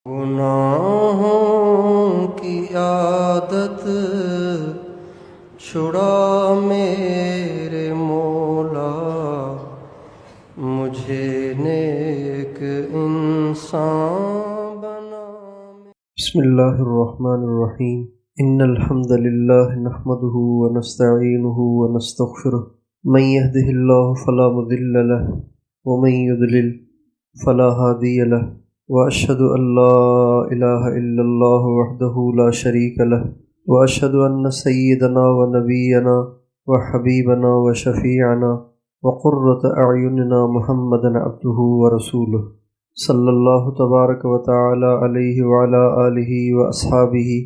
گناہوں کی عادت چھڑا میرے مولا، مجھے نیک انسان بنا۔ بسم اللہ الرحمن الرحیم۔ ان الحمد للہ نحمده ونستعینه ونستغفره، من يهده اللہ فلا مضل له ومن يضلل فلا هادی له، وأشهد أن لا إله إلا الله وحده لا شريك له، وأشهد أن سيدنا ونبينا وحبيبنا وشفيعنا وقرة أعيننا محمدا عبده ورسوله، صلى الله تبارك وتعالى عليه وعلى آله وأصحابه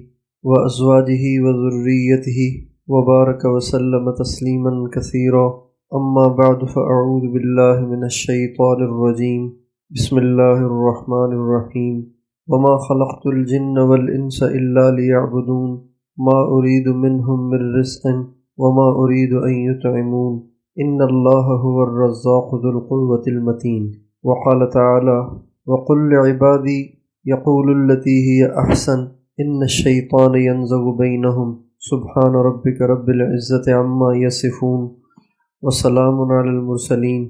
وأزواجه وذريته وبارك وسلم تسليما كثيرا، أما بعد، فأعوذ بالله من الشيطان الرجيم، بسم اللہ الرحمن الرحیم۔ وما خلقت الجن والانس الا ليعبدون ما اريد منهم من رزق وما اريد ان يطعمون ان اللہ هو الرزاق ذو القوة المتین۔ وقال تعالی وقل لعبادی یقولوا التي هي احسن ان الشیطان ينزغ بینهم سبحان ربک رب العزة عما یصفون وسلام علی المرسلین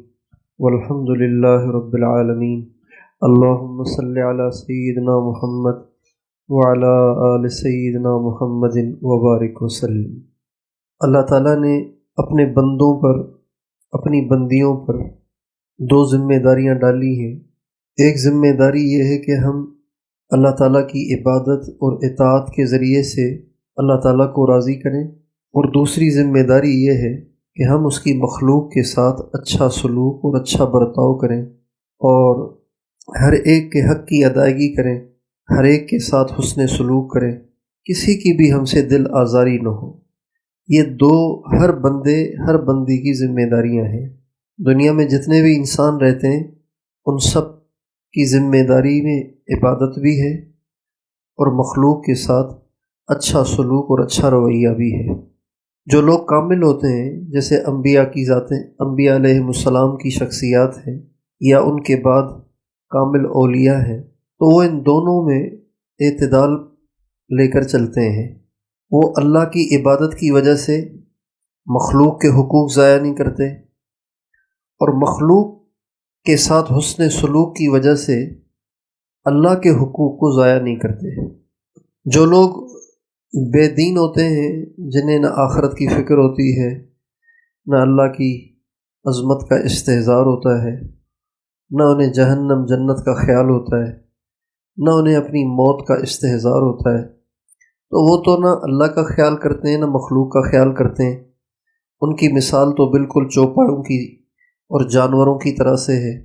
والحمد للہ رب العالمین۔ اللہم صلی علی سیدنا محمد وعلی آل سیدنا محمد وبارک وسلم۔ اللہ تعالیٰ نے اپنے بندوں پر، اپنی بندیوں پر دو ذمہ داریاں ڈالی ہیں۔ ایک ذمہ داری یہ ہے کہ ہم اللہ تعالیٰ کی عبادت اور اطاعت کے ذریعے سے اللہ تعالیٰ کو راضی کریں، اور دوسری ذمہ داری یہ ہے کہ ہم اس کی مخلوق کے ساتھ اچھا سلوک اور اچھا برتاؤ کریں، اور ہر ایک کے حق کی ادائیگی کریں، ہر ایک کے ساتھ حسن سلوک کریں، کسی کی بھی ہم سے دل آزاری نہ ہو۔ یہ دو ہر بندے، ہر بندی کی ذمہ داریاں ہیں۔ دنیا میں جتنے بھی انسان رہتے ہیں ان سب کی ذمہ داری میں عبادت بھی ہے اور مخلوق کے ساتھ اچھا سلوک اور اچھا رویہ بھی ہے۔ جو لوگ کامل ہوتے ہیں، جیسے انبیاء کی ذاتیں، انبیاء علیہ السلام کی شخصیات ہیں، یا ان کے بعد کامل اولیاء ہیں، تو وہ ان دونوں میں اعتدال لے کر چلتے ہیں۔ وہ اللہ کی عبادت کی وجہ سے مخلوق کے حقوق ضائع نہیں کرتے، اور مخلوق کے ساتھ حسن سلوک کی وجہ سے اللہ کے حقوق کو ضائع نہیں کرتے۔ جو لوگ بے دین ہوتے ہیں، جنہیں نہ آخرت کی فکر ہوتی ہے، نہ اللہ کی عظمت کا استحضار ہوتا ہے، نہ انہیں جہنم جنت کا خیال ہوتا ہے، نہ انہیں اپنی موت کا استحضار ہوتا ہے، تو وہ تو نہ اللہ کا خیال کرتے ہیں نہ مخلوق کا خیال کرتے ہیں۔ ان کی مثال تو بالکل چوپایوں کی اور جانوروں کی طرح سے ہے،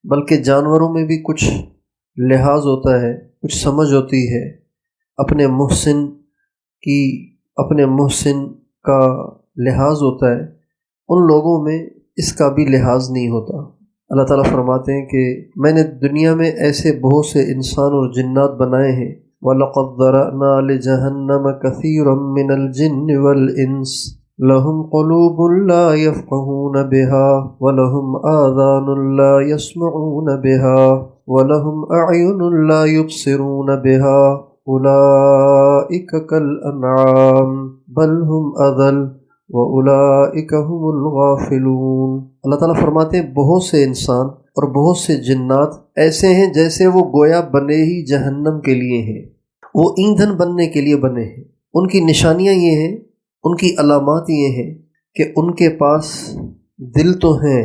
بلکہ جانوروں میں بھی کچھ لحاظ ہوتا ہے، کچھ سمجھ ہوتی ہے۔ اپنے محسن کا لحاظ ہوتا ہے، ان لوگوں میں اس کا بھی لحاظ نہیں ہوتا۔ اللہ تعالیٰ فرماتے ہیں کہ میں نے دنیا میں ایسے بہت سے انسان اور جنات بنائے ہیں، وَلَقَدْ ذَرَأْنَا لِجَهَنَّمَ كَثِيرًا مِّنَ الْجِنِّ وَالْإِنسِ لَهُمْ قُلُوبٌ لَّا يَفْقَهُونَ بِهَا وَلَهُمْ آذَانٌ لَّا يَسْمَعُونَ بِهَا وَلَهُمْ أَعْيُنٌ لَّا يُبْصِرُونَ بِهَا أُولَئِكَ كَالْأَنْعَامِ بَلْ هُمْ أَضَلُّ وَأُولَئِكَ هُمُ الْغَافِلُونَ۔ اللہ تعالیٰ فرماتے ہیں بہت سے انسان اور بہت سے جنات ایسے ہیں جیسے وہ گویا بنے ہی جہنم کے لیے ہیں، وہ ایندھن بننے کے لیے بنے ہیں۔ ان کی نشانیاں یہ ہیں، ان کی علامات یہ ہیں کہ ان کے پاس دل تو ہیں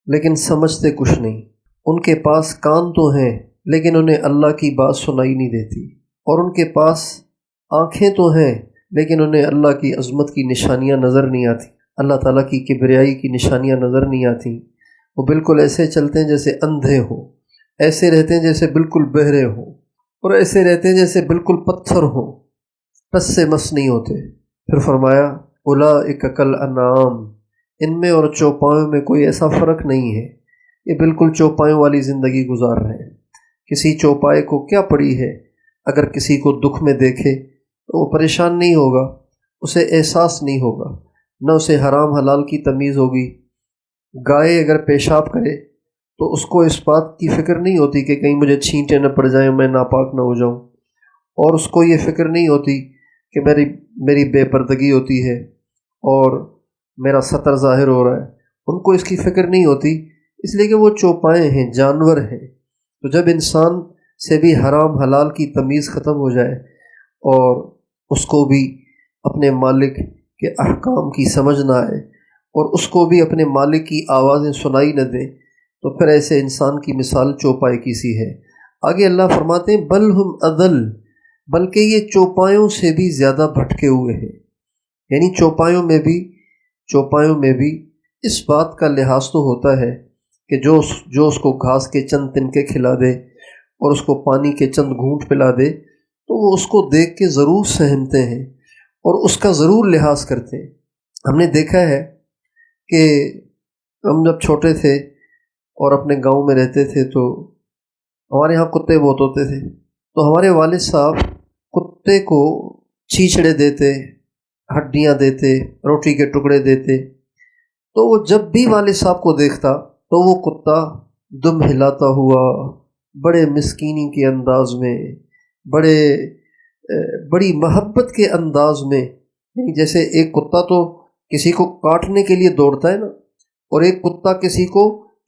لیکن سمجھتے کچھ نہیں، ان کے پاس کان تو ہیں لیکن انہیں اللہ کی بات سنائی نہیں دیتی، اور ان کے پاس آنکھیں تو ہیں لیکن انہیں اللہ کی عظمت کی نشانیاں نظر نہیں آتی، اللہ تعالیٰ کی کبریائی کی نشانیاں نظر نہیں آتی۔ وہ بالکل ایسے چلتے ہیں جیسے اندھے ہوں، ایسے رہتے ہیں جیسے بالکل بہرے ہوں، اور ایسے رہتے ہیں جیسے بالکل پتھر ہوں، ٹس سے مس نہیں ہوتے۔ پھر فرمایا اولئک کالانعام، ان میں اور چوپایوں میں کوئی ایسا فرق نہیں ہے، یہ بالکل چوپایوں والی زندگی گزار رہے ہیں۔ کسی چوپائے کو کیا پڑی ہے، اگر کسی کو دکھ میں دیکھے تو وہ پریشان نہیں ہوگا، اسے احساس نہیں ہوگا، نہ اسے حرام حلال کی تمیز ہوگی۔ گائے اگر پیشاب کرے تو اس کو اس بات کی فکر نہیں ہوتی کہ کہیں مجھے چھینٹیں نہ پڑ جائیں، میں ناپاک نہ ہو جاؤں، اور اس کو یہ فکر نہیں ہوتی کہ میری بے پردگی ہوتی ہے اور میرا سطر ظاہر ہو رہا ہے، ان کو اس کی فکر نہیں ہوتی، اس لیے کہ وہ چوپائے ہیں، جانور ہیں۔ تو جب انسان سے بھی حرام حلال کی تمیز ختم ہو جائے اور اس کو بھی اپنے مالک کے احکام کی سمجھ نہ آئے اور اس کو بھی اپنے مالک کی آوازیں سنائی نہ دیں، تو پھر ایسے انسان کی مثال چوپائے کی سی ہے۔ آگے اللہ فرماتے ہیں بل ہم اضل، بلکہ یہ چوپایوں سے بھی زیادہ بھٹکے ہوئے ہیں، یعنی چوپایوں میں بھی اس بات کا لحاظ تو ہوتا ہے کہ جو اس کو گھاس کے چند تنکے کھلا دے اور اس کو پانی کے چند گھونٹ پلا دے تو وہ اس کو دیکھ کے ضرور سہمتے ہیں اور اس کا ضرور لحاظ کرتے ہیں۔ ہم نے دیکھا ہے کہ ہم جب چھوٹے تھے اور اپنے گاؤں میں رہتے تھے تو ہمارے ہاں کتے بہت ہوتے تھے، تو ہمارے والد صاحب کتے کو چھیچڑے دیتے، ہڈیاں دیتے، روٹی کے ٹکڑے دیتے، تو وہ جب بھی والد صاحب کو دیکھتا تو وہ کتا دم ہلاتا ہوا بڑے مسکینی کے انداز میں، بڑی محبت کے انداز میں، یعنی جیسے ایک کتا تو کسی کو کاٹنے کے لیے دوڑتا ہے نا، اور ایک کتا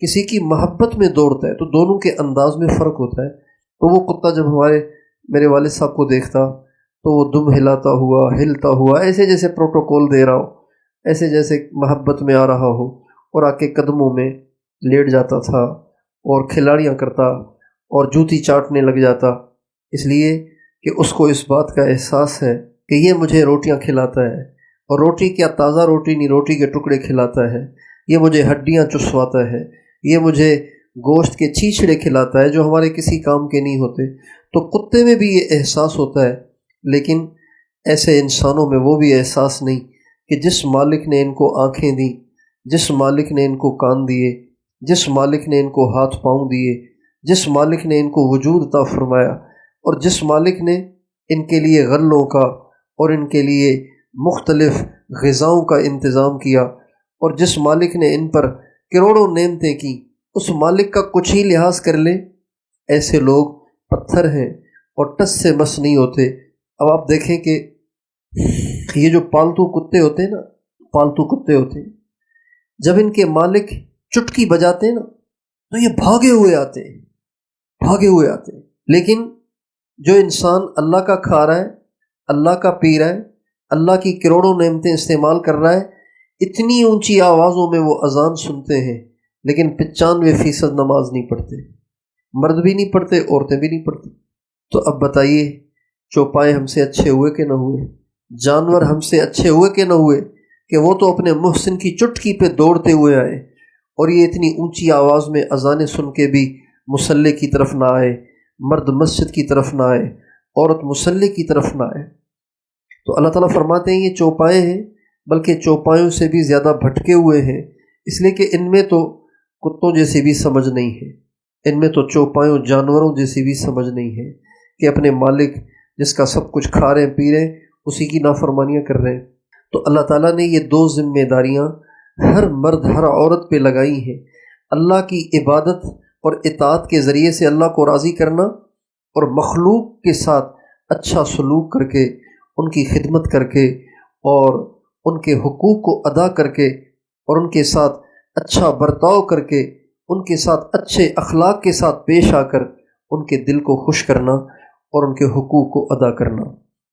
کسی کی محبت میں دوڑتا ہے، تو دونوں کے انداز میں فرق ہوتا ہے۔ تو وہ کتا جب میرے والد صاحب کو دیکھتا تو وہ دم ہلتا ہوا ایسے جیسے پروٹوکول دے رہا ہو، ایسے جیسے محبت میں آ رہا ہو، اور آ کے قدموں میں لیٹ جاتا تھا اور کھلاڑیاں کرتا اور جوتی چاٹنے لگ جاتا، اس لیے کہ اس کو اس بات کا احساس ہے کہ یہ مجھے روٹیاں کھلاتا ہے، اور روٹی کیا تازہ روٹی نہیں، روٹی کے ٹکڑے کھلاتا ہے، یہ مجھے ہڈیاں چسواتا ہے، یہ مجھے گوشت کے چھیچڑے کھلاتا ہے جو ہمارے کسی کام کے نہیں ہوتے۔ تو کتے میں بھی یہ احساس ہوتا ہے، لیکن ایسے انسانوں میں وہ بھی احساس نہیں کہ جس مالک نے ان کو آنکھیں دیں، جس مالک نے ان کو کان دیے، جس مالک نے ان کو ہاتھ پاؤں دیے، جس مالک نے ان کو وجود عطا فرمایا، اور جس مالک نے ان کے لیے غلوں کا اور ان کے لیے مختلف غذاؤں کا انتظام کیا، اور جس مالک نے ان پر کروڑوں نعمتیں کی، اس مالک کا کچھ ہی لحاظ کر لیں، ایسے لوگ پتھر ہیں اور ٹس سے مس نہیں ہوتے۔ اب آپ دیکھیں کہ یہ جو پالتو کتے ہوتے ہیں جب ان کے مالک چٹکی بجاتے ہیں نا تو یہ بھاگے ہوئے آتے ہیں، لیکن جو انسان اللہ کا کھا رہا ہے، اللہ کا پی رہا ہے، اللہ کی کروڑوں نعمتیں استعمال کر رہا ہے، اتنی اونچی آوازوں میں وہ اذان سنتے ہیں، لیکن 95% نماز نہیں پڑھتے، مرد بھی نہیں پڑھتے، عورتیں بھی نہیں پڑھتی۔ تو اب بتائیے چوپائے ہم سے اچھے ہوئے کہ نہ ہوئے، جانور ہم سے اچھے ہوئے کہ نہ ہوئے، کہ وہ تو اپنے محسن کی چٹکی پہ دوڑتے ہوئے آئے، اور یہ اتنی اونچی آواز میں اذانیں سن کے بھی مصلی کی طرف نہ آئے، مرد مسجد کی طرف نہ آئے، عورت مصلی کی طرف نہ آئے۔ تو اللہ تعالیٰ فرماتے ہیں یہ چوپائے ہیں، بلکہ چوپایوں سے بھی زیادہ بھٹکے ہوئے ہیں، اس لیے کہ ان میں تو کتوں جیسی بھی سمجھ نہیں ہے، ان میں تو چوپایوں جانوروں جیسی بھی سمجھ نہیں ہے کہ اپنے مالک جس کا سب کچھ کھا رہے ہیں پی رہے ہیں اسی کی نافرمانیاں کر رہے ہیں۔ تو اللہ تعالیٰ نے یہ 2 ذمہ داریاں ہر مرد ہر عورت پہ لگائی ہیں، اللہ کی عبادت اور اطاعت کے ذریعے سے اللہ کو راضی کرنا، اور مخلوق کے ساتھ اچھا سلوک کر کے، ان کی خدمت کر کے، اور ان کے حقوق کو ادا کر کے، اور ان کے ساتھ اچھا برتاؤ کر کے، ان کے ساتھ اچھے اخلاق کے ساتھ پیش آ کر ان کے دل کو خوش کرنا اور ان کے حقوق کو ادا کرنا۔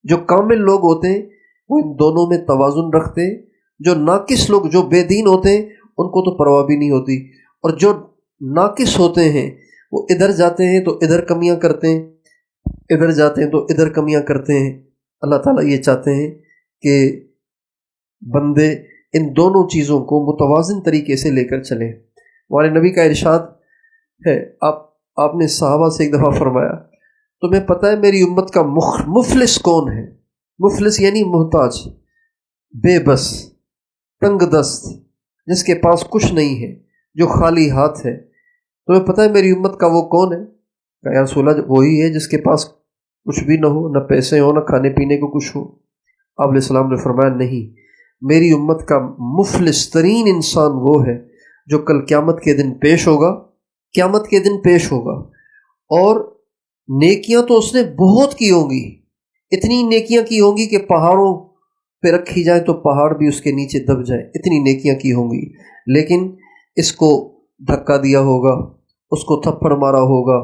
جو کامل لوگ ہوتے ہیں وہ ان دونوں میں توازن رکھتے ہیں، جو ناقص لوگ، جو بے دین ہوتے ہیں، ان کو تو پرواہ بھی نہیں ہوتی، اور جو ناقص ہوتے ہیں وہ ادھر جاتے ہیں تو ادھر کمیاں کرتے ہیں، ادھر جاتے ہیں تو ادھر کمیاں کرتے ہیں۔ اللہ تعالیٰ یہ چاہتے ہیں کہ بندے ان دونوں چیزوں کو متوازن طریقے سے لے کر چلیں۔ ہمارے نبی کا ارشاد ہے، آپ نے صحابہ سے ایک دفعہ فرمایا تمہیں پتہ ہے میری امت کا مفلس کون ہے؟ مفلس یعنی محتاج، بے بس، تنگ دست، جس کے پاس کچھ نہیں ہے، جو خالی ہاتھ ہے، تمہیں پتہ ہے میری امت کا وہ کون ہے؟ کہا یا رسول اللہ وہی ہے جس کے پاس کچھ بھی نہ ہو، نہ پیسے ہو، نہ کھانے پینے کو کچھ ہو۔ آپ علیہ السلام نے فرمایا نہیں، میری امت کا مفلس ترین انسان وہ ہے جو کل قیامت کے دن پیش ہوگا قیامت کے دن پیش ہوگا، اور نیکیاں تو اس نے بہت کی ہوں گی، اتنی نیکیاں کی ہوں گی کہ پہاڑوں پہ رکھی جائیں تو پہاڑ بھی اس کے نیچے دب جائیں، اتنی نیکیاں کی ہوں گی، لیکن اس کو دھکا دیا ہوگا، اس کو تھپڑ مارا ہوگا،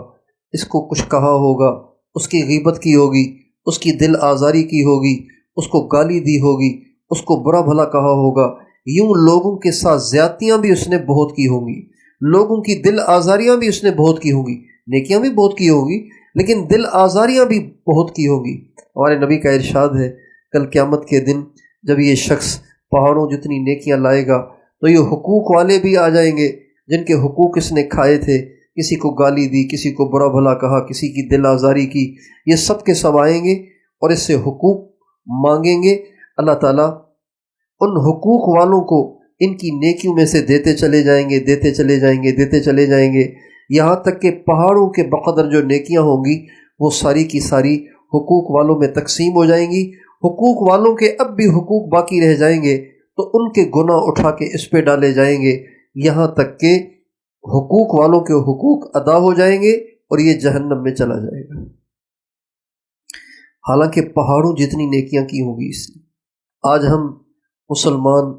اس کو کچھ کہا ہوگا، اس کی غیبت کی ہوگی، اس کی دل آزاری کی ہوگی، اس کو گالی دی ہوگی، اس کو برا بھلا کہا ہوگا، یوں لوگوں کے ساتھ زیادتیاں بھی اس نے بہت کی ہوں گی، لوگوں کی دل آزاریاں بھی اس نے بہت کی ہوں گی، نیکیاں بھی بہت کی ہوں گی لیکن دل آزاریاں بھی بہت کی ہوں گی۔ ہمارے نبی کا ارشاد ہے کل قیامت کے دن جب یہ شخص پہاڑوں جتنی نیکیاں لائے گا تو یہ حقوق والے بھی آ جائیں گے جن کے حقوق اس نے کھائے تھے، کسی کو گالی دی، کسی کو برا بھلا کہا، کسی کی دل آزاری کی، یہ سب کے سب آئیں گے اور اس سے حقوق مانگیں گے۔ اللہ تعالیٰ ان حقوق والوں کو ان کی نیکیوں میں سے دیتے چلے جائیں گے، دیتے چلے جائیں گے، دیتے چلے جائیں گے، یہاں تک کہ پہاڑوں کے بقدر جو نیکیاں ہوں گی وہ ساری کی ساری حقوق والوں میں تقسیم ہو جائیں گی۔ حقوق والوں کے اب بھی حقوق باقی رہ جائیں گے تو ان کے گناہ اٹھا کے اس پہ ڈالے جائیں گے، یہاں تک کہ حقوق والوں کے حقوق ادا ہو جائیں گے اور یہ جہنم میں چلا جائے گا، حالانکہ پہاڑوں جتنی نیکیاں کی ہوں گی اس نے۔ آج ہم مسلمان،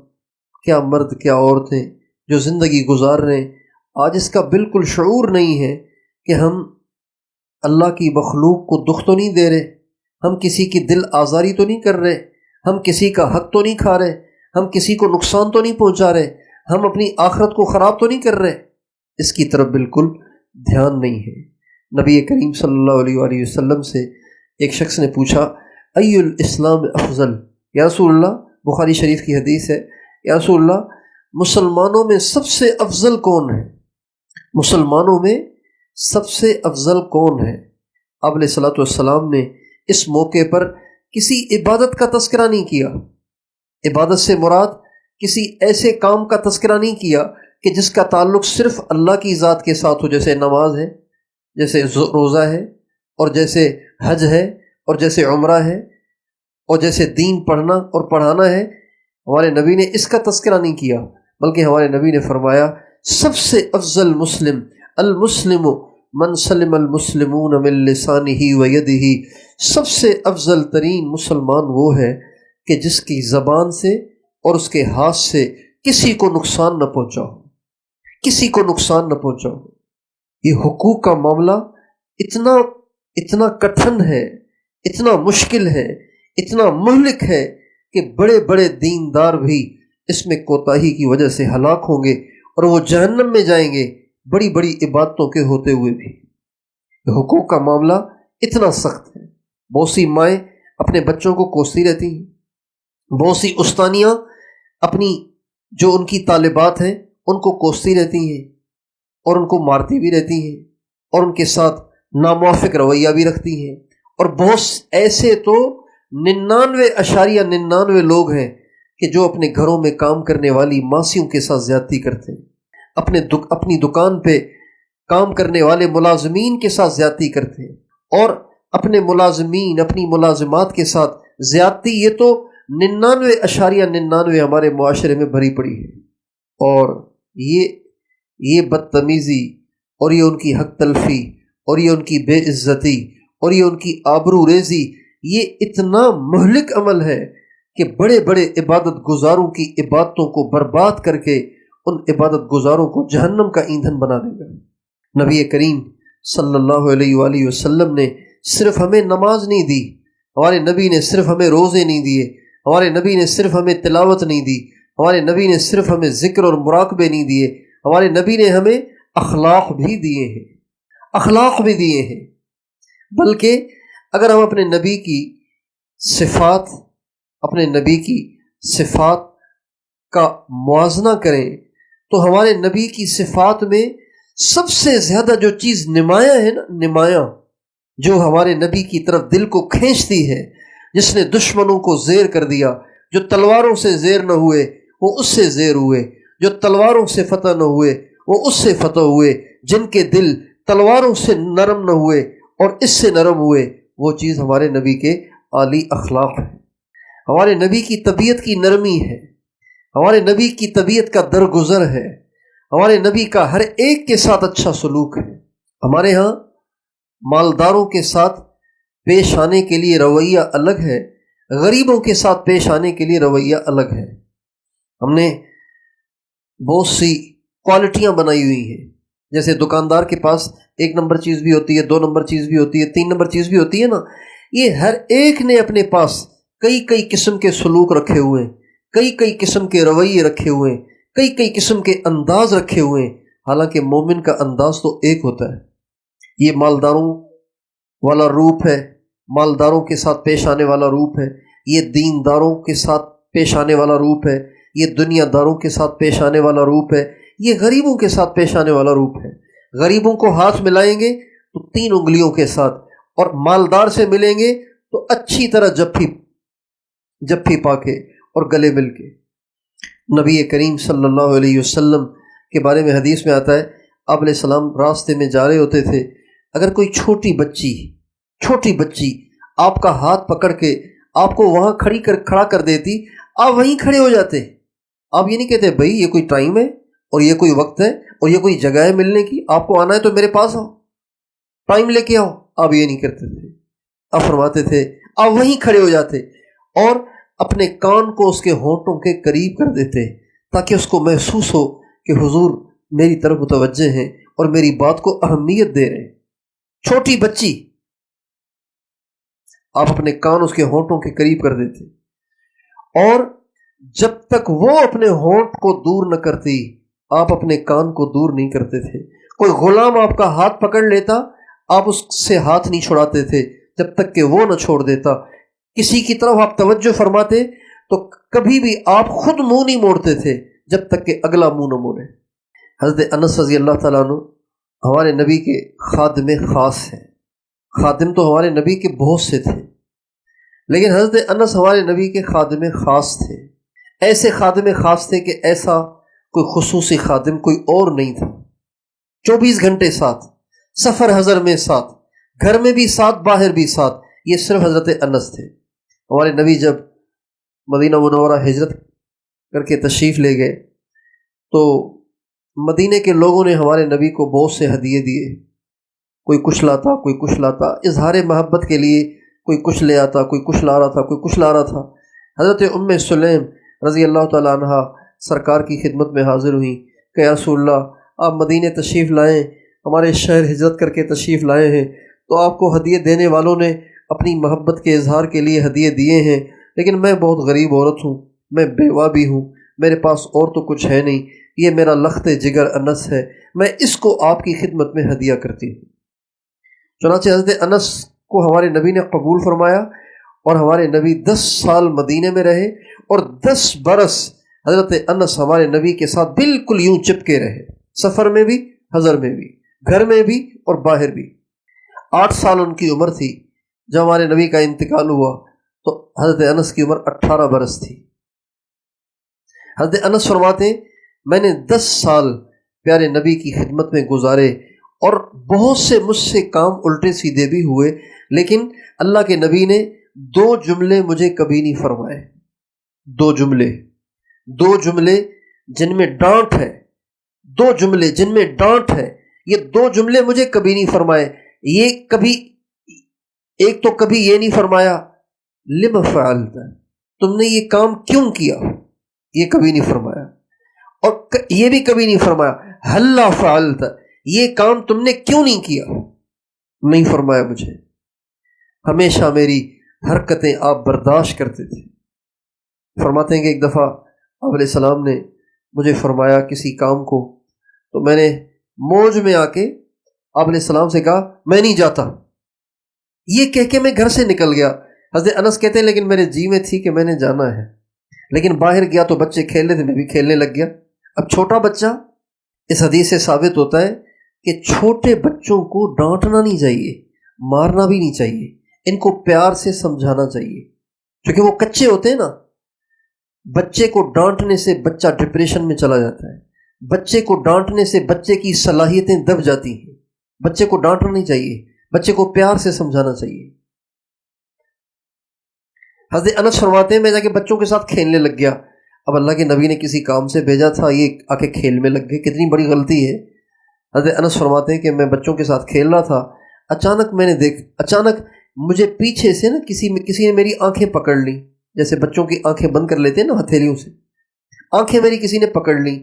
کیا مرد کیا عورتیں جو زندگی گزار رہے ہیں، آج اس کا بالکل شعور نہیں ہے کہ ہم اللہ کی مخلوق کو دکھ تو نہیں دے رہے، ہم کسی کی دل آزاری تو نہیں کر رہے، ہم کسی کا حق تو نہیں کھا رہے، ہم کسی کو نقصان تو نہیں پہنچا رہے، ہم اپنی آخرت کو خراب تو نہیں کر رہے، اس کی طرف بالکل دھیان نہیں ہے۔ نبی کریم صلی اللہ علیہ وآلہ وسلم سے ایک شخص نے پوچھا ای الاسلام افضل، یا رسول اللہ، بخاری شریف کی حدیث ہے، یا رسول اللہ مسلمانوں میں سب سے افضل کون ہے؟ مسلمانوں میں سب سے افضل کون ہے؟ آپ علیہ الصلوۃ والسلام نے اس موقع پر کسی عبادت کا تذکرہ نہیں کیا، عبادت سے مراد کسی ایسے کام کا تذکرہ نہیں کیا کہ جس کا تعلق صرف اللہ کی ذات کے ساتھ ہو، جیسے نماز ہے، جیسے روزہ ہے، اور جیسے حج ہے، اور جیسے عمرہ ہے، اور جیسے دین پڑھنا اور پڑھانا ہے۔ ہمارے نبی نے اس کا تذکرہ نہیں کیا، بلکہ ہمارے نبی نے فرمایا سب سے افضل مسلم المسلم من سلم المسلمون من لسانہ و یدہ، سب سے افضل ترین مسلمان وہ ہے کہ جس کی زبان سے اور اس کے ہاتھ سے کسی کو نقصان نہ پہنچا ہو، کسی کو نقصان نہ پہنچا ہو۔ یہ حقوق کا معاملہ اتنا کٹھن ہے، اتنا مشکل ہے، اتنا مہلک ہے کہ بڑے بڑے دیندار بھی اس میں کوتاہی کی وجہ سے ہلاک ہوں گے اور وہ جہنم میں جائیں گے، بڑی بڑی عبادتوں کے ہوتے ہوئے بھی۔ حقوق کا معاملہ اتنا سخت ہے، بہت سی مائیں اپنے بچوں کو کوستی رہتی ہیں، بہت سی استانیاں اپنی جو ان کی طالبات ہیں ان کو کوستی رہتی ہیں اور ان کو مارتی بھی رہتی ہیں اور ان کے ساتھ ناموافق رویہ بھی رکھتی ہیں، اور بہت ایسے تو 99.99 لوگ ہیں کہ جو اپنے گھروں میں کام کرنے والی ماسیوں کے ساتھ زیادتی کرتے ہیں، اپنی دکان پہ کام کرنے والے ملازمین کے ساتھ زیادتی کرتے ہیں، اور اپنے ملازمین، اپنی ملازمات کے ساتھ زیادتی یہ تو 99.99 ہمارے معاشرے میں بھری پڑی ہے۔ اور یہ بدتمیزی اور یہ ان کی حق تلفی اور یہ ان کی بے عزتی اور یہ ان کی آبرو ریزی، یہ اتنا مہلک عمل ہے کہ بڑے بڑے عبادت گزاروں کی عبادتوں کو برباد کر کے ان عبادت گزاروں کو جہنم کا ایندھن بنا دے گا۔ نبی کریم صلی اللہ علیہ وآلہ وسلم نے صرف ہمیں نماز نہیں دی، ہمارے نبی نے صرف ہمیں روزے نہیں دیے، ہمارے نبی نے صرف ہمیں تلاوت نہیں دی، ہمارے نبی نے صرف ہمیں ذکر اور مراقبے نہیں دیے، ہمارے نبی نے ہمیں اخلاق بھی دیے ہیں، اخلاق بھی دیے ہیں۔ بلکہ اگر ہم اپنے نبی کی صفات کا موازنہ کریں تو ہمارے نبی کی صفات میں سب سے زیادہ جو چیز نمایاں ہے نا، نمایاں جو ہمارے نبی کی طرف دل کو کھینچتی ہے، جس نے دشمنوں کو زیر کر دیا، جو تلواروں سے زیر نہ ہوئے وہ اس سے زیر ہوئے، جو تلواروں سے فتح نہ ہوئے وہ اس سے فتح ہوئے، جن کے دل تلواروں سے نرم نہ ہوئے اور اس سے نرم ہوئے، وہ چیز ہمارے نبی کے عالی اخلاق ہے، ہمارے نبی کی طبیعت کی نرمی ہے، ہمارے نبی کی طبیعت کا درگزر ہے، ہمارے نبی کا ہر ایک کے ساتھ اچھا سلوک ہے۔ ہمارے ہاں مالداروں کے ساتھ پیش آنے کے لیے رویہ الگ ہے، غریبوں کے ساتھ پیش آنے کے لیے رویہ الگ ہے۔ ہم نے بہت سی کوالٹیاں بنائی ہوئی ہیں، جیسے دکاندار کے پاس 1 نمبر چیز بھی ہوتی ہے، 2 نمبر چیز بھی ہوتی ہے، 3 نمبر چیز بھی ہوتی ہے نا۔ یہ ہر ایک نے اپنے پاس کئی قسم کے سلوک رکھے ہوئے ہیں، کئی قسم کے رویے رکھے ہوئے ہیں، کئی قسم کے انداز رکھے ہوئے ہیں۔ حالانکہ مومن کا انداز تو ایک ہوتا ہے۔ یہ مالداروں والا روپ ہے، مالداروں کے ساتھ پیش آنے والا روپ ہے، یہ دینداروں کے ساتھ پیش آنے والا روپ ہے، یہ دنیا داروں کے ساتھ پیش آنے والا روپ ہے، یہ غریبوں کے ساتھ پیش آنے والا روپ ہے۔ غریبوں کو ہاتھ ملائیں گے تو 3 انگلیوں کے ساتھ، اور مالدار سے ملیں گے تو اچھی طرح جپھی پا کے اور گلے مل کے۔ نبی کریم صلی اللہ علیہ وسلم کے بارے میں حدیث میں آتا ہے، آپ علیہ السلام راستے میں جا رہے ہوتے تھے، اگر کوئی چھوٹی بچی آپ کا ہاتھ پکڑ کے آپ کو وہاں کھڑا کر دیتی، آپ وہیں کھڑے ہو جاتے۔ آپ یہ نہیں کہتے بھائی یہ کوئی ٹائم ہے اور یہ کوئی وقت ہے اور یہ کوئی جگہ ہے ملنے کی، آپ کو آنا ہے تو میرے پاس آؤ، ٹائم لے کے آؤ۔ آپ یہ نہیں کرتے تھے، آپ فرماتے تھے آپ وہیں کھڑے ہو جاتے اور اپنے کان کو اس کے ہونٹوں کے قریب کر دیتے تاکہ اس کو محسوس ہو کہ حضور میری طرف متوجہ ہیں اور میری بات کو اہمیت دے رہے ہیں۔ چھوٹی بچی، آپ اپنے کان اس کے ہونٹوں کے قریب کر دیتے، اور جب تک وہ اپنے ہونٹ کو دور نہ کرتی آپ اپنے کان کو دور نہیں کرتے تھے۔ کوئی غلام آپ کا ہاتھ پکڑ لیتا، آپ اس سے ہاتھ نہیں چھڑاتے تھے جب تک کہ وہ نہ چھوڑ دیتا۔ کسی کی طرف آپ توجہ فرماتے تو کبھی بھی آپ خود منہ نہیں موڑتے تھے جب تک کہ اگلا منہ نہ موڑے۔ حضرت انس رضی اللہ تعالیٰ عنہ ہمارے نبی کے خادم خاص ہیں۔ خادم تو ہمارے نبی کے بہت سے تھے، لیکن حضرت انس ہمارے نبی کے خادم خاص تھے۔ ایسے خادم خاص تھے کہ ایسا کوئی خصوصی خادم کوئی اور نہیں تھا۔ 24 گھنٹے ساتھ، سفر حضر میں ساتھ، گھر میں بھی ساتھ، باہر بھی ساتھ، یہ صرف حضرت انس تھے۔ ہمارے نبی جب مدینہ منورہ ہجرت کر کے تشریف لے گئے تو مدینے کے لوگوں نے ہمارے نبی کو بہت سے ہدیے دیے، کوئی کچھ لاتا، کوئی کچھ لاتا، اظہار محبت کے لیے کوئی کچھ لے آتا، کوئی کچھ لا رہا تھا، کوئی کچھ لا رہا تھا۔ حضرت سلیم رضی اللہ تعالیٰ عنہ سرکار کی خدمت میں حاضر ہوئیں کہ یا رسول اللہ آپ مدینے تشریف لائیں، ہمارے شہر ہجرت کر کے تشریف لائے ہیں، تو آپ کو ہدیے دینے والوں نے اپنی محبت کے اظہار کے لیے ہدیے دیے ہیں، لیکن میں بہت غریب عورت ہوں، میں بیوہ بھی ہوں، میرے پاس اور تو کچھ ہے نہیں، یہ میرا لخت جگر انس ہے، میں اس کو آپ کی خدمت میں ہدیہ کرتی ہوں۔ چنانچہ حضرت انس کو ہمارے نبی نے قبول فرمایا، اور ہمارے نبی 10 سال مدینے میں رہے، اور 10 برس حضرت انس ہمارے نبی کے ساتھ بالکل یوں چپکے رہے، سفر میں بھی، حضر میں بھی، گھر میں بھی اور باہر بھی۔ 8 سال ان کی عمر تھی جب ہمارے نبی کا انتقال ہوا، تو حضرت انس کی عمر 18 برس تھی۔ حضرت انس فرماتے ہیں میں نے 10 سال پیارے نبی کی خدمت میں گزارے، اور بہت سے مجھ سے کام الٹے سیدھے بھی ہوئے، لیکن اللہ کے نبی نے 2 جملے مجھے کبھی نہیں فرمائے۔ 2 جملے جن میں ڈانٹ ہے، 2 جملے جن میں ڈانٹ ہے، یہ 2 جملے مجھے کبھی نہیں فرمائے۔ ایک تو کبھی یہ نہیں فرمایا لم فعلت، تم نے یہ کام کیوں کیا، یہ کبھی نہیں فرمایا، اور یہ بھی کبھی نہیں فرمایا ہلا فعلت، یہ کام تم نے کیوں نہیں کیا، نہیں فرمایا مجھے۔ ہمیشہ میری حرکتیں آپ برداشت کرتے تھے۔ فرماتے ہیں کہ ایک دفعہ آپ علیہ السلام نے مجھے فرمایا کسی کام کو، تو میں نے موج میں آ کے آپ علیہ السلام سے کہا میں نہیں جاتا، یہ کہہ کے میں گھر سے نکل گیا۔ حضرت انس کہتے ہیں لیکن میرے جی میں تھی کہ میں نے جانا ہے، لیکن باہر گیا تو بچے کھیل رہے تھے، میں بھی کھیلنے لگ گیا۔ اب چھوٹا بچہ، اس حدیث سے ثابت ہوتا ہے کہ چھوٹے بچوں کو ڈانٹنا نہیں چاہیے، مارنا بھی نہیں چاہیے، ان کو پیار سے سمجھانا چاہیے، کیونکہ وہ کچے ہوتے ہیں نا۔ بچے کو ڈانٹنے سے بچہ ڈپریشن میں چلا جاتا ہے، بچے کو ڈانٹنے سے بچے کی صلاحیتیں دب جاتی ہیں۔ بچے کو ڈانٹنا نہیں چاہیے، بچے کو پیار سے سمجھانا چاہیے۔ حضرت انس فرماتے ہیں میں جا کے بچوں کے ساتھ کھیلنے لگ گیا، اب اللہ کے نبی نے کسی کام سے بھیجا تھا، یہ آ کے کھیل میں لگ گئے، کتنی بڑی غلطی ہے۔ حضرت انس فرماتے ہیں کہ میں بچوں کے ساتھ کھیل رہا تھا، اچانک مجھے پیچھے سے نا کسی نے میری آنکھیں پکڑ لیں، جیسے بچوں کی آنکھیں بند کر لیتے ہیں نا ہتھیلیوں سے، آنکھیں میری کسی نے پکڑ لیں۔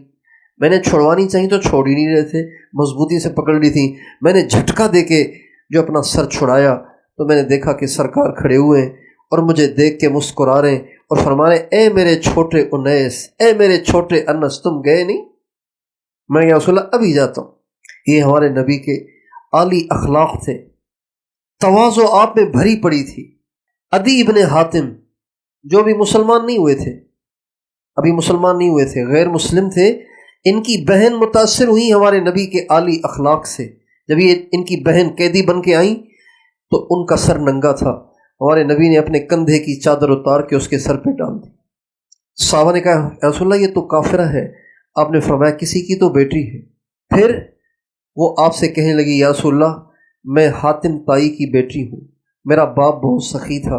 میں نے چھوڑوانی چاہی تو چھوڑ ہی نہیں رہے تھے، مضبوطی سے پکڑ لی تھی۔ میں نے جھٹکا دے کے جو اپنا سر چھڑایا تو میں نے دیکھا کہ سرکار کھڑے ہوئے ہیں اور مجھے دیکھ کے مسکرا رہے ہیں اور فرما رہے ہیں، اے میرے چھوٹے انیس، اے میرے چھوٹے انس، تم گئے نہیں؟ میں یا رسول اللہ ابھی جاتا ہوں۔ یہ ہمارے نبی کے عالی اخلاق تھے، تواضع آپ میں بھری پڑی تھی۔ عدی ابن حاتم جو بھی مسلمان نہیں ہوئے تھے، ابھی مسلمان نہیں ہوئے تھے، غیر مسلم تھے، ان کی بہن متاثر ہوئی ہمارے نبی کے عالی اخلاق سے۔ جب یہ ان کی بہن قیدی بن کے آئیں تو ان کا سر ننگا تھا، ہمارے نبی نے اپنے کندھے کی چادر اتار کے اس کے سر پہ ڈال دی۔ صحابہ نے کہا یا رسول اللہ یہ تو کافرہ ہے، آپ نے فرمایا کسی کی تو بیٹی ہے۔ پھر وہ آپ سے کہنے لگی یا رسول اللہ میں حاتم تائی کی بیٹی ہوں، میرا باپ بہت سخی تھا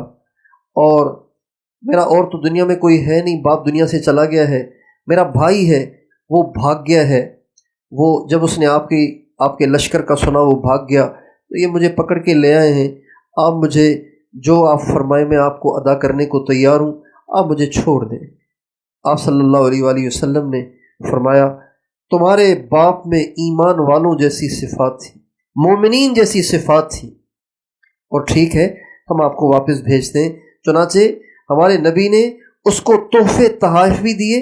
اور میرا اور تو دنیا میں کوئی ہے نہیں، باپ دنیا سے چلا گیا ہے، میرا بھائی ہے وہ بھاگ گیا ہے، وہ جب اس نے آپ کے لشکر کا سنا وہ بھاگ گیا تو یہ مجھے پکڑ کے لے آئے ہیں، آپ مجھے جو آپ فرمائے میں آپ کو ادا کرنے کو تیار ہوں، آپ مجھے چھوڑ دیں۔ آپ صلی اللہ علیہ وآلہ وسلم نے فرمایا تمہارے باپ میں ایمان والوں جیسی صفات تھی، مومنین جیسی صفات تھی، اور ٹھیک ہے ہم آپ کو واپس بھیج دیں۔ چنانچہ ہمارے نبی نے اس کو تحفے تحائف بھی دیے،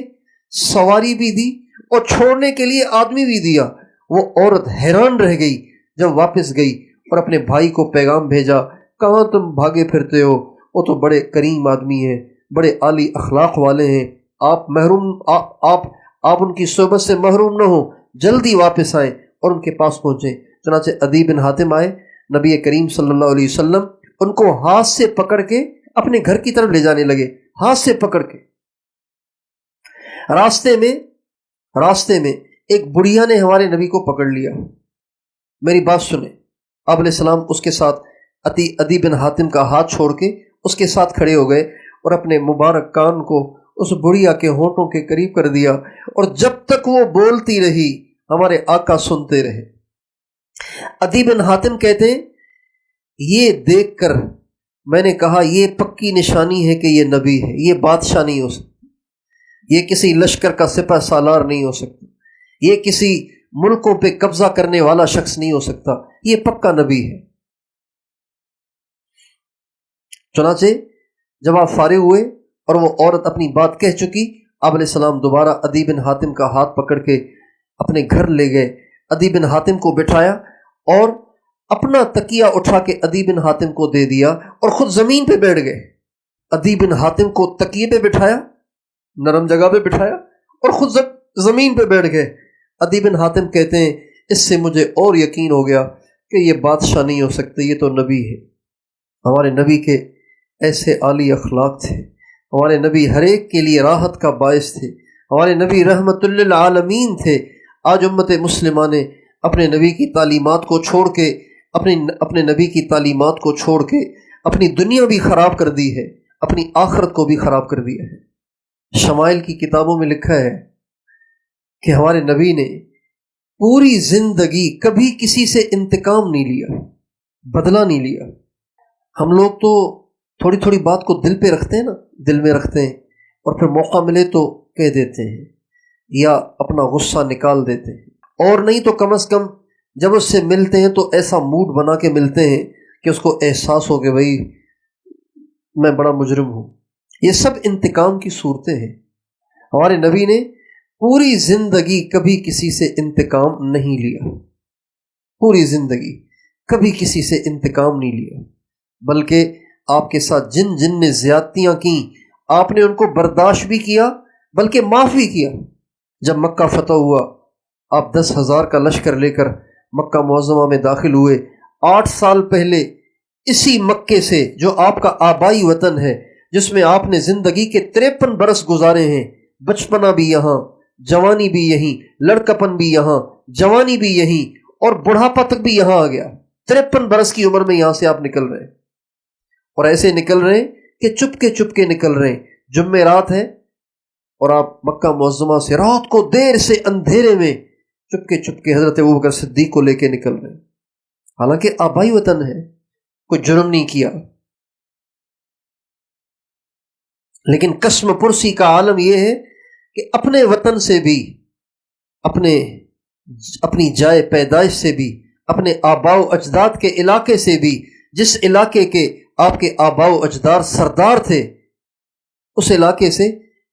سواری بھی دی اور چھوڑنے کے لیے آدمی بھی دیا۔ وہ عورت حیران رہ گئی جب واپس گئی اور اپنے بھائی کو پیغام بھیجا، کہاں تم بھاگے پھرتے ہو، وہ تو بڑے کریم آدمی ہیں، بڑے عالی اخلاق والے ہیں، آپ ان کی صحبت سے محروم نہ ہوں، جلدی واپس آئیں اور ان کے پاس پہنچیں۔ چنانچہ عدی بن حاتم آئے، نبی کریم صلی اللہ علیہ وسلم ان کو ہاتھ سے پکڑ کے اپنے گھر کی طرف لے جانے لگے، ہاتھ سے پکڑ کے۔ راستے میں ایک بڑھیا نے ہمارے نبی کو پکڑ لیا۔ میری بات سنیں، آپ علیہ السلام اس کے ساتھ عدی بن حاتم کا ہاتھ چھوڑ کے اس کے ساتھ کھڑے ہو گئے اور اپنے مبارک کان کو اس بڑھیا کے ہونٹوں کے قریب کر دیا، اور جب تک وہ بولتی رہی ہمارے آقا سنتے رہے۔ عدی بن حاتم کہتے ہیں یہ دیکھ کر میں نے کہا یہ پکی نشانی ہے کہ یہ نبی ہے، یہ بادشاہ نہیں ہو سکتا، یہ کسی لشکر کا سپہ سالار نہیں ہو سکتا، یہ کسی ملکوں پہ قبضہ کرنے والا شخص نہیں ہو سکتا، یہ پکا نبی ہے۔ چنانچہ جب آپ فارغ ہوئے اور وہ عورت اپنی بات کہہ چکی، آپ علیہ السلام دوبارہ عدی بن حاتم کا ہاتھ پکڑ کے اپنے گھر لے گئے، عدی بن حاتم کو بٹھایا اور اپنا تکیہ اٹھا کے عدی بن حاتم کو دے دیا اور خود زمین پہ بیٹھ گئے۔ عدی بن حاتم کو تکیے پہ بٹھایا، نرم جگہ پہ بٹھایا اور خود زمین پہ بیٹھ گئے۔ عدی بن حاتم کہتے ہیں اس سے مجھے اور یقین ہو گیا کہ یہ بادشاہ نہیں ہو سکتے، یہ تو نبی ہے۔ ہمارے نبی کے ایسے عالی اخلاق تھے، ہمارے نبی ہر ایک کے لیے راحت کا باعث تھے، ہمارے نبی رحمت للعالمین تھے۔ آج امت مسلمہ نے اپنے نبی کی تعلیمات کو چھوڑ کے اپنے نبی کی تعلیمات کو چھوڑ کے اپنی دنیا بھی خراب کر دی ہے، اپنی آخرت کو بھی خراب کر دیا ہے۔ شمائل کی کتابوں میں لکھا ہے کہ ہمارے نبی نے پوری زندگی کبھی کسی سے انتقام نہیں لیا، بدلہ نہیں لیا۔ ہم لوگ تو تھوڑی تھوڑی بات کو دل پہ رکھتے ہیں نا، دل میں رکھتے ہیں اور پھر موقع ملے تو کہہ دیتے ہیں یا اپنا غصہ نکال دیتے ہیں، اور نہیں تو کم از کم جب اس سے ملتے ہیں تو ایسا موڈ بنا کے ملتے ہیں کہ اس کو احساس ہو کہ بھائی میں بڑا مجرم ہوں۔ یہ سب انتقام کی صورتیں ہیں۔ ہمارے نبی نے پوری زندگی کبھی کسی سے انتقام نہیں لیا، پوری زندگی کبھی کسی سے انتقام نہیں لیا، بلکہ آپ کے ساتھ جن جن نے زیادتیاں کیں آپ نے ان کو برداشت بھی کیا بلکہ معاف بھی کیا۔ جب مکہ فتح ہوا، آپ 10,000 کا لشکر لے کر مکہ معظمہ میں داخل ہوئے۔ 8 سال پہلے اسی مکے سے جو آپ کا آبائی وطن ہے، جس میں آپ نے زندگی کے 53 برس گزارے ہیں، بچپنا بھی یہاں، جوانی بھی یہیں، لڑکپن بھی یہاں، جوانی بھی یہیں، اور بڑھاپا تک بھی یہاں آ گیا۔ 53 برس کی عمر میں یہاں سے آپ نکل رہے ہیں، اور ایسے نکل رہے ہیں کہ چپ کے نکل رہے ہیں۔ جمعہ رات ہے اور آپ مکہ معظمہ سے رات کو دیر سے اندھیرے میں چپکے چپکے حضرت ابوبکر صدیق کو لے کے نکل رہے ہیں، حالانکہ آبائی وطن ہے، کوئی جرم نہیں کیا، لیکن قسم پرسی کا عالم یہ ہے کہ اپنے وطن سے بھی، اپنی جائے پیدائش سے بھی، اپنے آباء و اجداد کے علاقے سے بھی، جس علاقے کے آپ کے آباء و اجداد سردار تھے، اس علاقے سے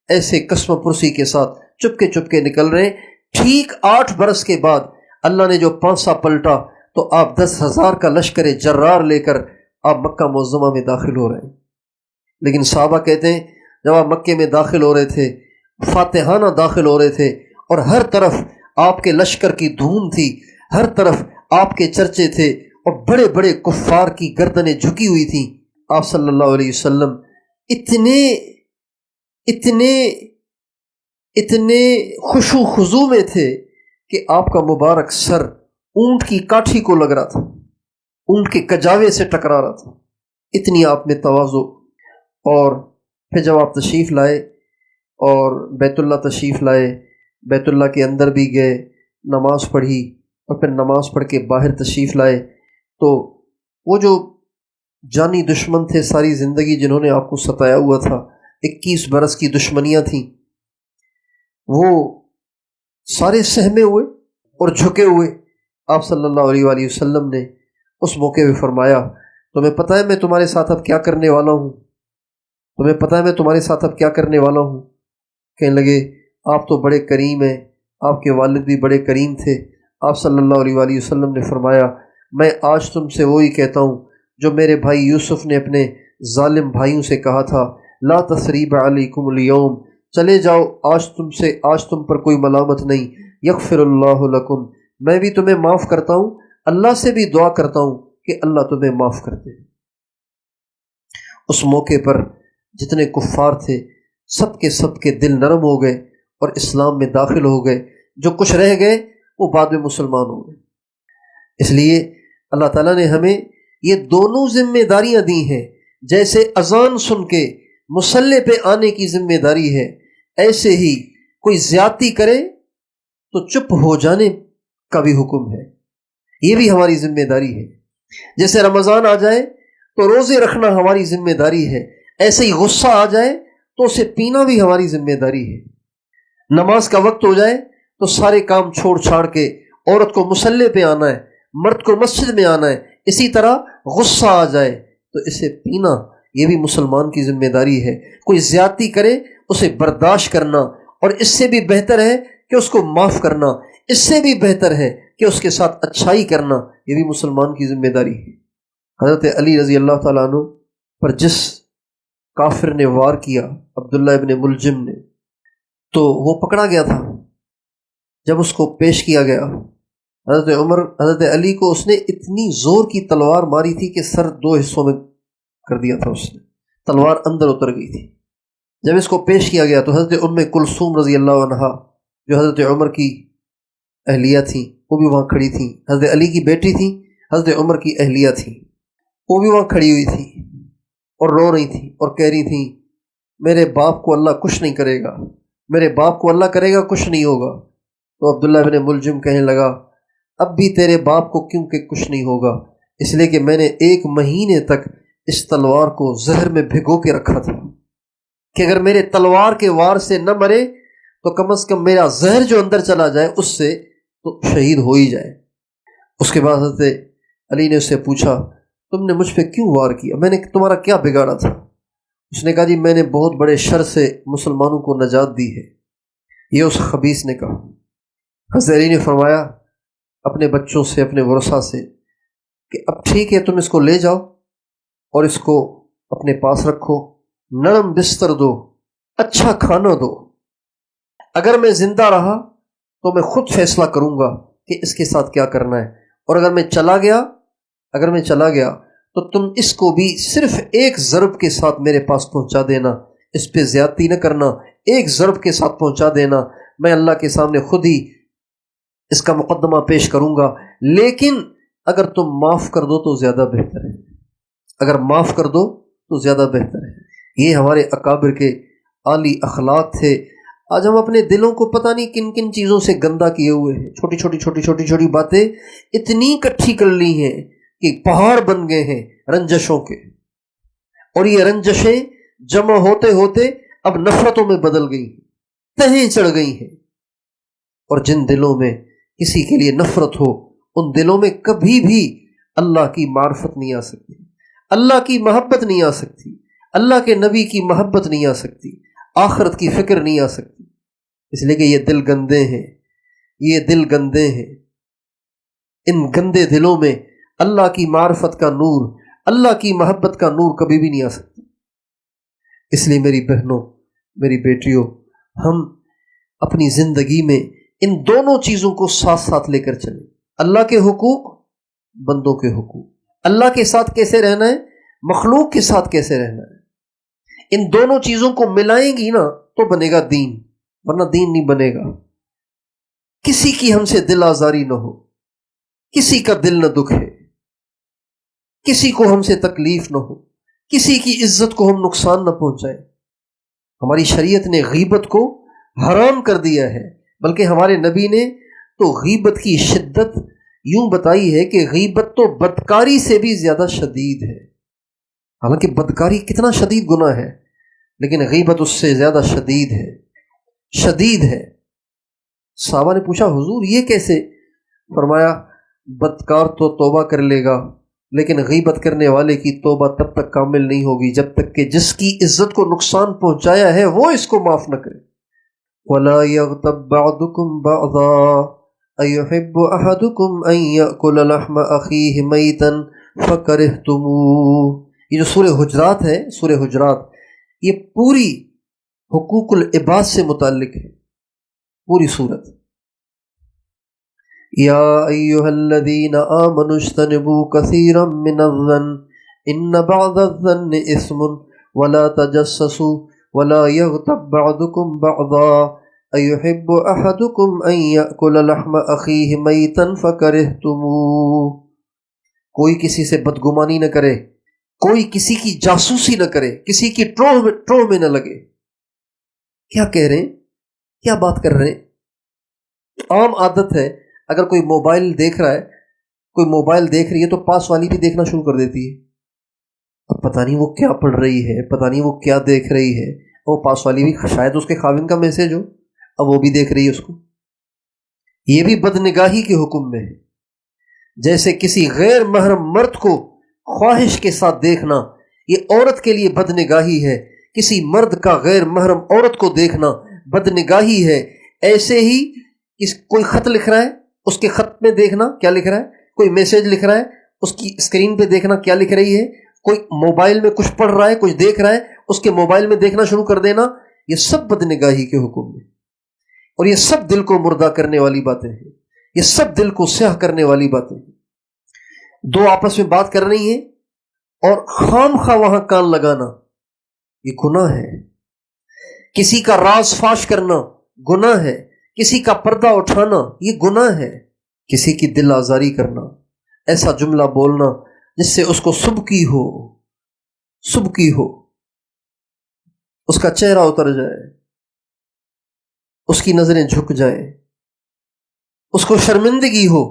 ایسے قسم پرسی کے ساتھ چپکے چپکے نکل رہے ہیں۔ ٹھیک 8 برس کے بعد اللہ نے جو پانسا پلٹا تو آپ 10,000 کا لشکر جرار لے کر آپ مکہ معظمہ میں داخل ہو رہے ہیں۔ لیکن صحابہ کہتے ہیں جب آپ مکے میں داخل ہو رہے تھے، فاتحانہ داخل ہو رہے تھے، اور ہر طرف آپ کے لشکر کی دھوم تھی، ہر طرف آپ کے چرچے تھے، اور بڑے بڑے کفار کی گردنیں جھکی ہوئی تھیں، آپ صلی اللہ علیہ وسلم اتنے خشوع خضوع میں تھے کہ آپ کا مبارک سر اونٹ کی کاٹھی کو لگ رہا تھا، اونٹ کے کجاوے سے ٹکرا رہا تھا، اتنی آپ میں تواضع۔ اور پھر جب آپ تشریف لائے اور بیت اللہ تشریف لائے، بیت اللہ کے اندر بھی گئے، نماز پڑھی، اور پھر نماز پڑھ کے باہر تشریف لائے، تو وہ جو جانی دشمن تھے ساری زندگی جنہوں نے آپ کو ستایا ہوا تھا، 21 برس کی دشمنیاں تھیں، وہ سارے سہمے ہوئے اور جھکے ہوئے۔ آپ صلی اللہ علیہ وآلہ وسلم نے اس موقع پہ فرمایا تمہیں پتہ ہے میں تمہارے ساتھ اب کیا کرنے والا ہوں؟ تمہیں پتہ ہے میں تمہارے ساتھ اب کیا کرنے والا ہوں؟ کہنے لگے آپ تو بڑے کریم ہیں، آپ کے والد بھی بڑے کریم تھے۔ آپ صلی اللہ علیہ وآلہ وسلم نے فرمایا میں آج تم سے وہی کہتا ہوں جو میرے بھائی یوسف نے اپنے ظالم بھائیوں سے کہا تھا، لا تثریب علیکم اليوم، چلے جاؤ، آج تم پر کوئی ملامت نہیں، یغفر اللہ لکم، میں بھی تمہیں معاف کرتا ہوں، اللہ سے بھی دعا کرتا ہوں کہ اللہ تمہیں معاف کر دے۔ اس موقع پر جتنے کفار تھے سب کے دل نرم ہو گئے اور اسلام میں داخل ہو گئے، جو کچھ رہ گئے وہ بعد میں مسلمان ہو گئے۔ اس لیے اللہ تعالیٰ نے ہمیں یہ دونوں ذمہ داریاں دی ہیں، جیسے اذان سن کے مصلی پہ آنے کی ذمہ داری ہے، ایسے ہی کوئی زیادتی کرے تو چپ ہو جانے کا بھی حکم ہے، یہ بھی ہماری ذمہ داری ہے۔ جیسے رمضان آ جائے تو روزے رکھنا ہماری ذمہ داری ہے، ایسے ہی غصہ آ جائے تو اسے پینا بھی ہماری ذمہ داری ہے۔ نماز کا وقت ہو جائے تو سارے کام چھوڑ چھاڑ کے عورت کو مصلی پہ آنا ہے، مرد کو مسجد میں آنا ہے، اسی طرح غصہ آ جائے تو اسے پینا، یہ بھی مسلمان کی ذمہ داری ہے۔ کوئی زیادتی کرے اسے برداشت کرنا، اور اس سے بھی بہتر ہے کہ اس کو معاف کرنا، اس سے بھی بہتر ہے کہ اس کے ساتھ اچھائی کرنا، یہ بھی مسلمان کی ذمہ داری ہے۔ حضرت علی رضی اللہ تعالیٰ عنہ پر جس کافر نے وار کیا، عبداللہ ابن ملجم نے، تو وہ پکڑا گیا تھا۔ جب اس کو پیش کیا گیا حضرت علی کو، اس نے اتنی زور کی تلوار ماری تھی کہ سر 2 حصوں میں کر دیا تھا، اس نے تلوار اندر اتر گئی تھی۔ جب اس کو پیش کیا گیا تو حضرت ام کلثوم رضی اللہ عنہا جو حضرت عمر کی اہلیہ تھیں وہ بھی وہاں کھڑی تھیں، حضرت علی کی بیٹی تھیں، حضرت عمر کی اہلیہ تھیں، وہ بھی وہاں کھڑی ہوئی تھی اور رو رہی تھیں اور کہہ رہی تھیں میرے باپ کو اللہ کچھ نہیں کرے گا، میرے باپ کو اللہ کرے گا کچھ نہیں ہوگا۔ تو عبداللہ بن ملجم کہنے لگا اب بھی تیرے باپ کو کیوں کہ کچھ نہیں ہوگا، اس لیے کہ میں نے 1 مہینے تک اس تلوار کو زہر میں بھگو کے رکھا تھا کہ اگر میرے تلوار کے وار سے نہ مرے تو کم از کم میرا زہر جو اندر چلا جائے اس سے تو شہید ہو ہی جائے۔ اس کے بعد حضرت علی نے اس سے پوچھا تم نے مجھ پہ کیوں وار کیا، میں نے تمہارا کیا بگاڑا تھا؟ اس نے کہا جی میں نے بہت بڑے شر سے مسلمانوں کو نجات دی ہے، یہ اس خبیث نے کہا۔ حضرت علی نے فرمایا اپنے بچوں سے، اپنے ورثہ سے کہ اب ٹھیک ہے تم اس کو لے جاؤ اور اس کو اپنے پاس رکھو، نرم بستر دو، اچھا کھانا دو، اگر میں زندہ رہا تو میں خود فیصلہ کروں گا کہ اس کے ساتھ کیا کرنا ہے، اور اگر میں چلا گیا تو تم اس کو بھی صرف 1 ضرب کے ساتھ میرے پاس پہنچا دینا، اس پہ زیادتی نہ کرنا، 1 ضرب کے ساتھ پہنچا دینا، میں اللہ کے سامنے خود ہی اس کا مقدمہ پیش کروں گا، لیکن اگر تم معاف کر دو تو زیادہ بہتر ہے، اگر معاف کر دو تو زیادہ بہتر ہے۔ یہ ہمارے اکابر کے عالی اخلاق تھے، آج ہم اپنے دلوں کو پتہ نہیں کن کن چیزوں سے گندا کیے ہوئے ہیں، چھوٹی چھوٹی باتیں اتنی اکٹھی کر لی ہیں کہ پہاڑ بن گئے ہیں رنجشوں کے، اور یہ رنجشیں جمع ہوتے ہوتے اب نفرتوں میں بدل گئی ہیں، تہیں چڑھ گئی ہیں۔ اور جن دلوں میں کسی کے لیے نفرت ہو، ان دلوں میں کبھی بھی اللہ کی معرفت نہیں آ سکتی، اللہ کی محبت نہیں آ سکتی، اللہ کے نبی کی محبت نہیں آ سکتی، آخرت کی فکر نہیں آ سکتی، اس لیے کہ یہ دل گندے ہیں، یہ دل گندے ہیں۔ ان گندے دلوں میں اللہ کی معرفت کا نور، اللہ کی محبت کا نور کبھی بھی نہیں آ سکتا۔ اس لیے میری بہنوں، میری بیٹیوں، ہم اپنی زندگی میں ان دونوں چیزوں کو ساتھ ساتھ لے کر چلیں، اللہ کے حقوق، بندوں کے حقوق، اللہ کے ساتھ کیسے رہنا ہے، مخلوق کے ساتھ کیسے رہنا ہے۔ ان دونوں چیزوں کو ملائیں گی نا تو بنے گا دین، ورنہ دین نہیں بنے گا۔ کسی کی ہم سے دل آزاری نہ ہو، کسی کا دل نہ دکھے، کسی کو ہم سے تکلیف نہ ہو، کسی کی عزت کو ہم نقصان نہ پہنچائیں۔ ہماری شریعت نے غیبت کو حرام کر دیا ہے، بلکہ ہمارے نبی نے تو غیبت کی شدت یوں بتائی ہے کہ غیبت تو بدکاری سے بھی زیادہ شدید ہے۔ حالانکہ بدکاری کتنا شدید گناہ ہے، لیکن غیبت اس سے زیادہ شدید ہے، شدید ہے۔ صحابہ نے پوچھا حضور یہ کیسے؟ فرمایا بدکار تو توبہ کر لے گا، لیکن غیبت کرنے والے کی توبہ تب تک کامل نہیں ہوگی جب تک کہ جس کی عزت کو نقصان پہنچایا ہے وہ اس کو معاف نہ کرے۔ وَلَا يَغْتَبْ بَعْضُكُمْ بَعْضًا أَيُحِبُّ أَحَدُكُمْ أَن يَأْكُلَ لَحْمَ أَخِيهِ مَيْتًا فَكَرِهْتُمُوهُ۔ یہ جو سورہ حجرات ہے، سورہ حجرات، یہ پوری حقوق العباد سے متعلق ہے، پوری سورت۔ یا ایھا الذین آمنوا اجتنبوا کثیرا من الظن ان بعض الظن اثم ولا تجسسوا ولا یغتب بعضکم بعضا ایحب احدکم ان یأکل لحم اخیہ میتا فکرہتموہ۔ کوئی کسی سے بدگمانی نہ کرے، کوئی کسی کی جاسوسی نہ کرے، کسی کی ٹروہ میں نہ لگے۔ کیا کہہ رہے ہیں، کیا بات کر رہے ہیں؟ عام عادت ہے اگر کوئی موبائل دیکھ رہا ہے، کوئی موبائل دیکھ رہی ہے تو پاس والی بھی دیکھنا شروع کر دیتی ہے۔ اب پتہ نہیں وہ کیا پڑھ رہی ہے، پتہ نہیں وہ کیا دیکھ رہی ہے، وہ پاس والی بھی شاید اس کے خاوند کا میسج ہو، اب وہ بھی دیکھ رہی ہے اس کو۔ یہ بھی بدنگاہی کے حکم میں ہے۔ جیسے کسی غیر محرم مرد کو خواہش کے ساتھ دیکھنا یہ عورت کے لیے بدنگاہی ہے، کسی مرد کا غیر محرم عورت کو دیکھنا بدنگاہی ہے، ایسے ہی کوئی خط لکھ رہا ہے، اس کے خط میں دیکھنا کیا لکھ رہا ہے، کوئی میسج لکھ رہا ہے، اس کی اسکرین پہ دیکھنا کیا لکھ رہی ہے، کوئی موبائل میں کچھ پڑھ رہا ہے، کچھ دیکھ رہا ہے، اس کے موبائل میں دیکھنا شروع کر دینا، یہ سب بدنگاہی کے حکم میں، اور یہ سب دل کو مردہ کرنے والی باتیں ہیں، یہ سب دل کو سیاہ کرنے والی باتیں ہیں۔ دو آپس میں بات کر رہی ہیں اور خام خواہ وہاں کان لگانا یہ گناہ ہے۔ کسی کا راز فاش کرنا گناہ ہے، کسی کا پردہ اٹھانا یہ گناہ ہے، کسی کی دل آزاری کرنا، ایسا جملہ بولنا جس سے اس کو سبکی ہو، اس کا چہرہ اتر جائے، اس کی نظریں جھک جائیں، اس کو شرمندگی ہو،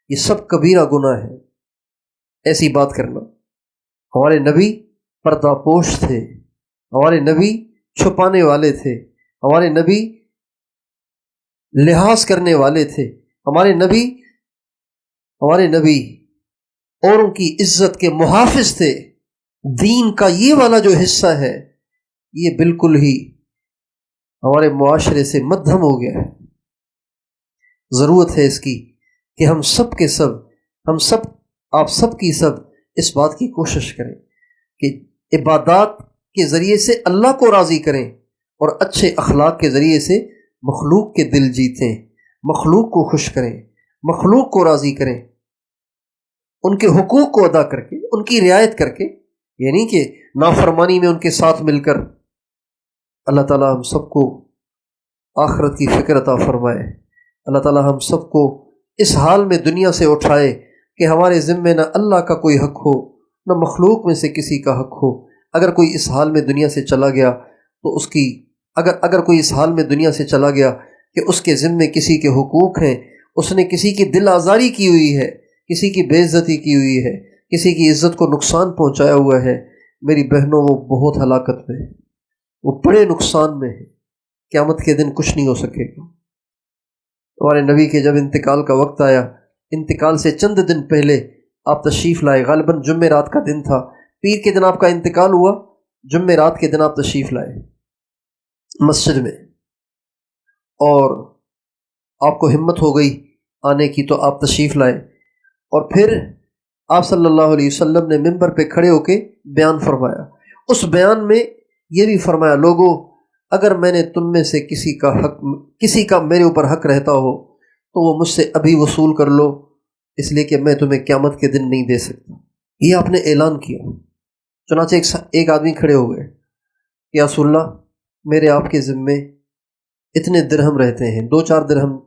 یہ سب کبیرہ گناہ ہے۔ ایسی بات کرنا۔ ہمارے نبی پردہ پوش تھے، ہمارے نبی چھپانے والے تھے، ہمارے نبی لحاظ کرنے والے تھے، ہمارے نبی اوروں کی عزت کے محافظ تھے۔ دین کا یہ والا جو حصہ ہے یہ بالکل ہی ہمارے معاشرے سے مدھم ہو گیا ہے۔ ضرورت ہے اس کی کہ ہم سب آپ سب کی سب اس بات کی کوشش کریں کہ عبادات کے ذریعے سے اللہ کو راضی کریں اور اچھے اخلاق کے ذریعے سے مخلوق کے دل جیتیں، مخلوق کو خوش کریں، مخلوق کو راضی کریں، ان کے حقوق کو ادا کر کے، ان کی رعایت کر کے، یعنی کہ نافرمانی میں ان کے ساتھ مل کر۔ اللہ تعالی ہم سب کو آخرت کی فکر عطا فرمائے۔ اللہ تعالی ہم سب کو اس حال میں دنیا سے اٹھائے کہ ہمارے ذمے نہ اللہ کا کوئی حق ہو، نہ مخلوق میں سے کسی کا حق ہو۔ اگر کوئی اس حال میں دنیا سے چلا گیا تو اس کی اگر کوئی اس حال میں دنیا سے چلا گیا کہ اس کے ذمے کسی کے حقوق ہیں، اس نے کسی کی دل آزاری کی ہوئی ہے، کسی کی بے عزتی کی ہوئی ہے، کسی کی عزت کو نقصان پہنچایا ہوا ہے، میری بہنوں وہ بہت ہلاکت میں ہے، وہ بڑے نقصان میں ہے، قیامت کے دن کچھ نہیں ہو سکے گا۔ ہمارے نبی کے جب انتقال کا وقت آیا، انتقال سے چند دن پہلے آپ تشریف لائے، غالباً جمعہ رات کا دن تھا، پیر کے دن آپ کا انتقال ہوا، جمعہ رات کے دن آپ تشریف لائے مسجد میں، اور آپ کو ہمت ہو گئی آنے کی تو آپ تشریف لائے، اور پھر آپ صلی اللہ علیہ وسلم نے ممبر پہ کھڑے ہو کے بیان فرمایا۔ اس بیان میں یہ بھی فرمایا، لوگوں اگر میں نے تم میں سے کسی کا میرے اوپر حق رہتا ہو تو وہ مجھ سے ابھی وصول کر لو، اس لیے کہ میں تمہیں قیامت کے دن نہیں دے سکتا۔ یہ آپ نے اعلان کیا۔ چنانچہ ایک آدمی کھڑے ہو گئے، یا رسول اللہ میرے آپ کے ذمے اتنے درہم رہتے ہیں، 2-4 درہم،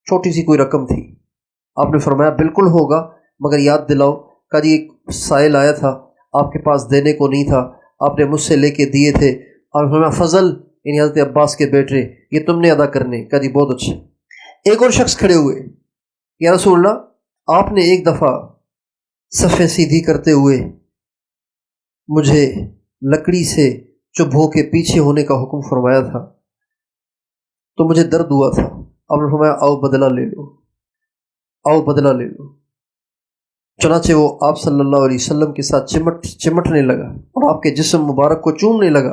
چھوٹی سی کوئی رقم تھی۔ آپ نے فرمایا بالکل ہوگا، مگر یاد دلاؤ، کہ جی ایک سائل آیا تھا، آپ کے پاس دینے کو نہیں تھا، آپ نے مجھ سے لے کے دیے تھے، اور فرمایا فضل یعنی حضرت عباس کے بیٹے یہ تم نے ادا کرنے، کہ جی بہت اچھا۔ ایک اور شخص کھڑے ہوئے، یا رسول اللہ آپ نے ایک دفعہ صفیں سیدھی کرتے ہوئے مجھے لکڑی سے چبھو کے پیچھے ہونے کا حکم فرمایا تھا تو مجھے درد ہوا تھا، آپ نے فرمایا آؤ بدلہ لے لو، آؤ بدلہ لے لو۔ چنانچہ وہ آپ صلی اللہ علیہ وسلم کے ساتھ چمٹنے لگا اور آپ کے جسم مبارک کو چومنے لگا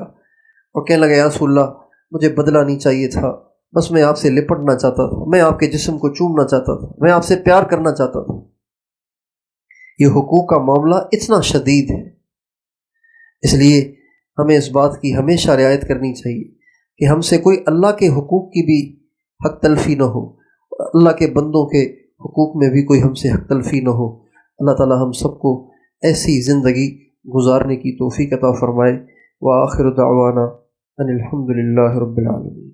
اور کہنے لگا یا رسول اللہ مجھے بدلہ نہیں چاہیے تھا، بس میں آپ سے لپٹنا چاہتا تھا، میں آپ کے جسم کو چومنا چاہتا تھا، میں آپ سے پیار کرنا چاہتا تھا۔ یہ حقوق کا معاملہ اتنا شدید ہے، اس لیے ہمیں اس بات کی ہمیشہ رعایت کرنی چاہیے کہ ہم سے کوئی اللہ کے حقوق کی بھی حق تلفی نہ ہو، اللہ کے بندوں کے حقوق میں بھی کوئی ہم سے حق تلفی نہ ہو۔ اللہ تعالی ہم سب کو ایسی زندگی گزارنے کی توفیق عطا فرمائے۔ وآخر دعوانا ان الحمد للہ رب العالمین۔